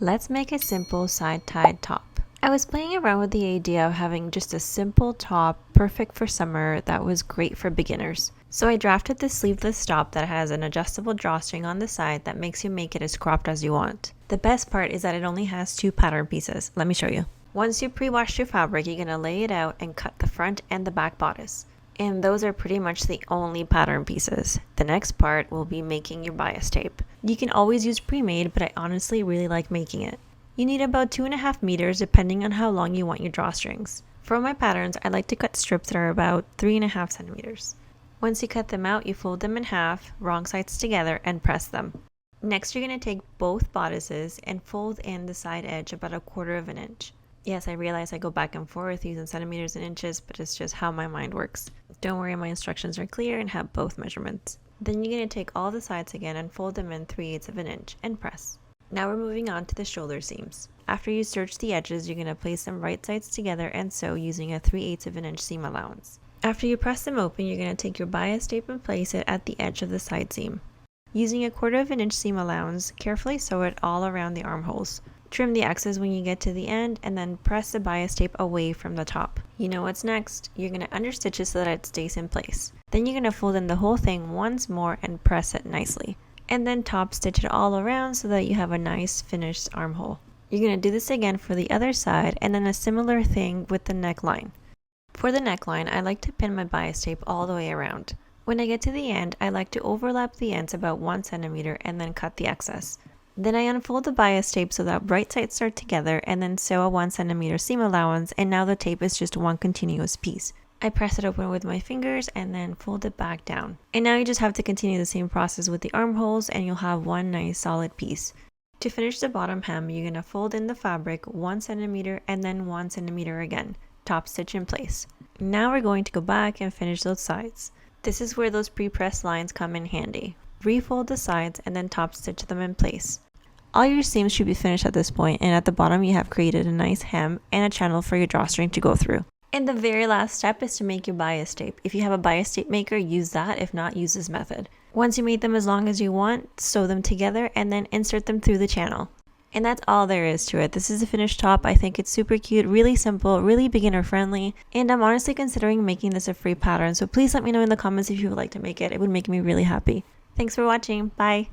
Let's make a simple side-tied top. I was playing around with the idea of having just a simple top, perfect for summer, that was great for beginners. So I drafted this sleeveless top that has an adjustable drawstring on the side that makes you make it as cropped as you want. The best part is that it only has 2 pattern pieces. Let me show you. Once you pre-washed your fabric, you're going to lay it out and cut the front and the back bodice. And those are pretty much the only pattern pieces. The next part will be making your bias tape. You can always use pre-made, but I honestly really like making it. You need about 2.5 meters depending on how long you want your drawstrings. For my patterns, I like to cut strips that are about 3.5 centimeters. Once you cut them out, you fold them in half, wrong sides together, and press them. Next, you're going to take both bodices and fold in the side edge about 1/4 inch. Yes, I realize I go back and forth using centimeters and inches, but it's just how my mind works. Don't worry, my instructions are clear and have both measurements. Then you're going to take all the sides again and fold them in 3/8 inch and press. Now we're moving on to the shoulder seams. After you serge the edges, you're going to place them right sides together and sew using a 3/8 inch seam allowance. After you press them open, you're going to take your bias tape and place it at the edge of the side seam. Using a 1/4 inch seam allowance, carefully sew it all around the armholes. Trim the excess when you get to the end and then press the bias tape away from the top. You know what's next. You're going to understitch it so that it stays in place. Then you're going to fold in the whole thing once more and press it nicely. And then top stitch it all around so that you have a nice finished armhole. You're going to do this again for the other side and then a similar thing with the neckline. For the neckline, I like to pin my bias tape all the way around. When I get to the end, I like to overlap the ends about 1 centimeter and then cut the excess. Then I unfold the bias tape so that right sides start together and then sew a 1 centimeter seam allowance, and now the tape is just one continuous piece. I press it open with my fingers and then fold it back down. And now you just have to continue the same process with the armholes and you'll have one nice solid piece. To finish the bottom hem, you're going to fold in the fabric 1 centimeter and then 1 centimeter again. Top stitch in place. Now we're going to go back and finish those sides. This is where those pre-pressed lines come in handy. Refold the sides and then top stitch them in place. All your seams should be finished at this point, and at the bottom you have created a nice hem and a channel for your drawstring to go through. And the very last step is to make your bias tape. If you have a bias tape maker, use that. If not, use this method. Once you made them as long as you want, sew them together and then insert them through the channel. And that's all there is to it. This is the finished top. I think it's super cute, really simple, really beginner friendly, and I'm honestly considering making this a free pattern, so please let me know in the comments if you would like to make it. It would make me really happy. Thanks for watching. Bye!